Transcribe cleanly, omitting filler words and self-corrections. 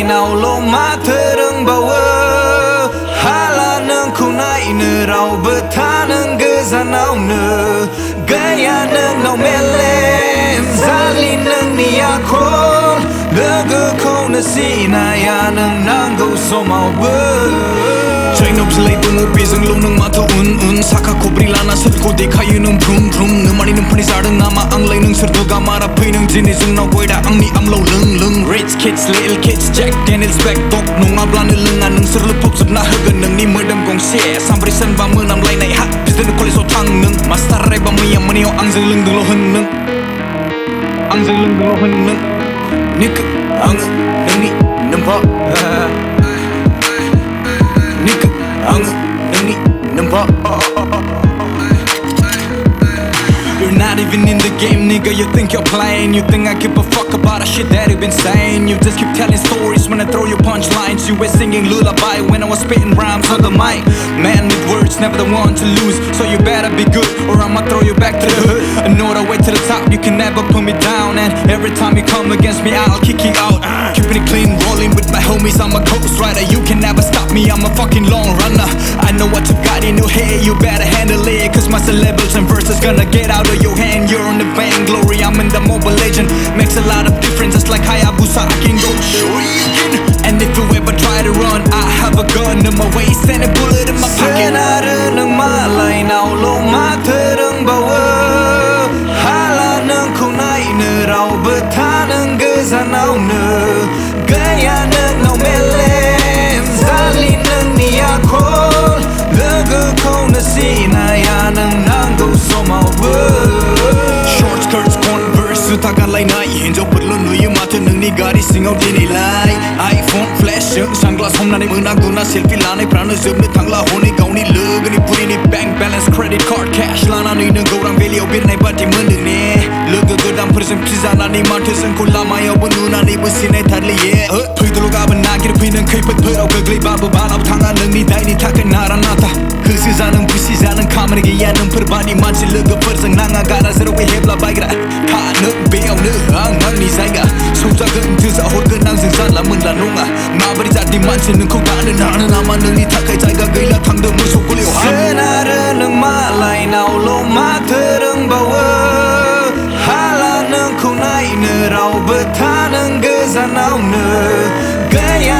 मालायनावल' माथो रोंबावो हाला नोंखौ नायनो रावबो था नों गोजानावनो गैया नोंनाव मेलेम जालि नोंनि आखल लोगोखौनो सिनाया नों नांगौ समावबो ट्रेनाव बिलाइ दङ बेजोंल' नों माथो उन साखा खब्रै लाना सोरखौ देखायो नों भ्रुम भ्रुम नोमानि नोंफोरनि जादों नामा आंलाय नोंसोर दुगा मारा फै नों दिनै जोंनाव गयदा आंनि आमलाव लों Rich kids little kids Jack Daniels back dog नङाब्लानो लोङा नोंसोर लोफबजोबना होगोन नोंनि मोदोम गंसे सानब्रै सानबा मोनामलायनाय हा बिदिनो कलेजाव थां नों मास्टार रायबा मैया मोनायाव आंजों लोंदोंल' होन नों आंजों लोंदोंल' होन नों निक आङो नोंनि नोम्फा निक आङो नोंनि नोम्फा You're not even in the game, nigga. You think you're playing. You think I give a fuck about the shit that you've been saying. You just keep telling stories when I throw your punchlines. You were singing lullaby when I was spitting rhymes on the mic. Man with words, never the one to lose. So you better be good or I'ma throw you back to the hood. Another way to the top, you can never put me down. And every time you come against me, I'll kick you out. Keeping it clean, rolling with my homies. I'm a ghost rider. You can never stop me, I'm a fucking long runner. I know what you got in your head, you better handle it. Cause my syllables and verses gonna get out of your hand. You're on the vainglory, I'm in the mobile legend. Makes a lot of difference, just like Hayabusa, I can go shuriken. And if you ever try to run, I have a gun in my waist and a bullet in my pocket. Senare nang malaynaवल' माथो रोंबावो हाला नोंखौ नायनो रावबो था नों गोजानावनो गैया नोंनाव मेलेम जालि नोंनि आखल लोगोखौनो सिनाया नों नांगौ समावबो Short skirts, Converse, जुथा गानलायनाय हिन्जावफोरल' नुयो माथो नोंनि गारि सिङाव दिनैलाय iPhone flashजों सानग्लास हमनानै मोना गुना सेल्फि लानायफ्रानो जोबनो थांला हनै गावनि लोगोनि बुरिनि bank balance credit card cash लानानैनो गौरां भेलियाव बिरनाय बादि मोनदों ने लोगो गोदानफोरजों फिजानानै माथो जोंखौ लामायावबो नुनानैबो सिनायथारलिये फैदोल' गाबोन नागिरफै नों खैफोदफोराव गोग्लैबाबो बालाव थाङा नोंनि दायनि थाखाय नारा नाथा गोसो जानो खुसि जानो खामानि गैया नोंफोर बादि मानसि लोगोफोरजों नाङा गारा जेरावबो हेब्ला बायग्रा थानो बेयावनो आंनि जायगा सौजागोन जोजा हरगोन आंजों जानला मोनला नङा माबोरै जातनि मानसि नोंखौ गानो नानो नामा नोंनि थाखाय जायगा गैला थांदों मोसौ गलियाव सोनारो नों मालायनावल' माथो रोंबावो हाला नोंखौ नायनो रावबो था नों गोजानावनो गैया